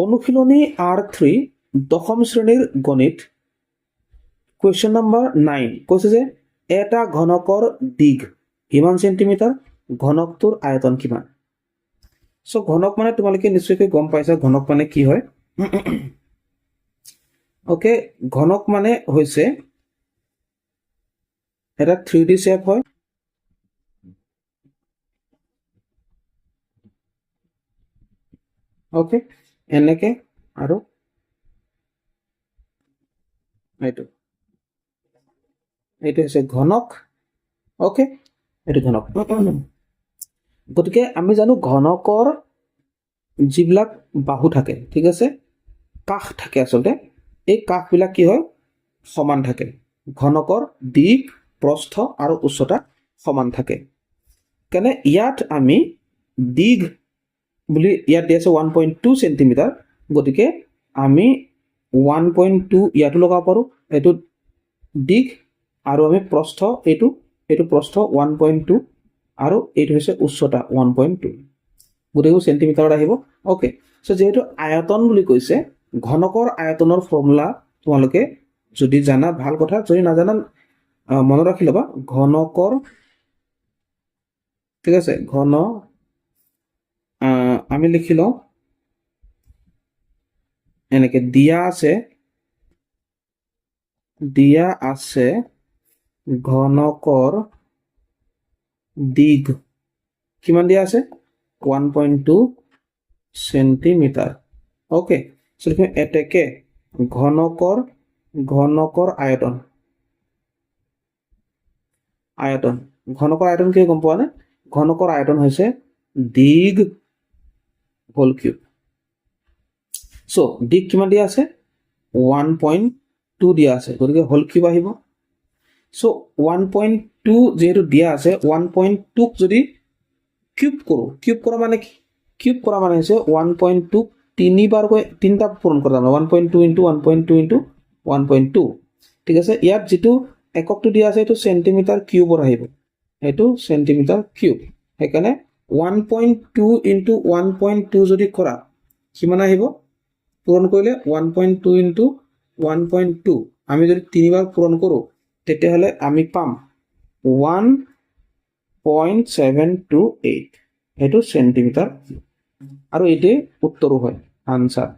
অনুশীলনী R3 দশম শ্ৰেণীৰ গণিত কুৱেশ্যন নম্বৰ 9 কৈছে যে এটা ঘনকৰ দিগ কিমান সেন্টিমিটাৰ ঘনকটোৰ আয়তন কিমান সো ঘনক মানে তোমালোকে নিশ্চয়কৈ গম পাইছা ঘনক মানে কি হয় ওকে ঘনক মানে হৈছে এটা 3D শেপ হয় ওকে এনেকে আৰু এইটো হৈছে ঘনক ওকে এইটো ঘনক গতিকে আমি জানো ঘনকৰ যিবিলাক বাহু থাকে ঠিক আছে কাষ থাকে আসলে এই কাষবিলাক কি হয় সমান থাকে ঘনকৰ দিক প্ৰস্থ আৰু উচ্চতা সমান থাকে কেনে ইয়াত আমি দিগ বুলি ইয়াত দিয়া আছে 1.2 সেন্টিমিটাৰ গতিকে আমি 1.2 ইয়াতো লগাব পাৰো এটো দিগ আৰু আমি প্ৰস্থ এটো প্ৰস্থ 1.2 আৰু এটো হৈছে উচ্চতা 1.2 গুটেও সেন্টিমিটাৰত আহিব ওকে সো যেহেতু আয়তন বুলি কৈছে ঘনকৰ আয়তনৰ ফৰ্মুলা তোমালোকে যদি জানা ভাল কথা যদি না জানা মনত ৰাখি লবা ঘনকৰ ঠিক আছে ঘন আমি লিখি লওঁ এনেকে দিয়া আছে ঘনকৰ দিগ কিমান দিয়া আছে 1.2 সেন্টিমিটাৰ ওকে সো লিখো এটেকে ঘনকৰ আয়তন ঘনকৰ আয়তন কি গম পোৱা নে ঘনকৰ আয়তন হৈছে দিগ হোল কিউব সো দিগ কিমান দিয়া আছে 1.2 দিয়া আছে গতিকে হোল কিউব আহিব সো 1.2 যেহেতু দিয়া আছে 1.2 যদি কিউব কৰা মানে কি কিউব কৰা মানে হৈছে 1.2 তিনিবাৰ কৈ তিনটা পূৰণ কৰা মানে 1.2 into 1.2 into 1.2 ঠিক আছে ইয়াত যেটো এককটো দিয়া আছে এটো সেন্টিমিটাৰ কিউবৰ আহিব এটো সেন্টিমিটাৰ কিউব হেকানে 1.2 into 1.2 যদি কৰা কিমান আহিব পূৰণ কৰিলে 1.2 into 1.2 আমি যদি তিনিবাৰ পূৰণ কৰো তেতে হলে আমি পাম 1.728 এটো সেন্টিমিটাৰ আৰু এতে উত্তৰো হয় আনসাৰ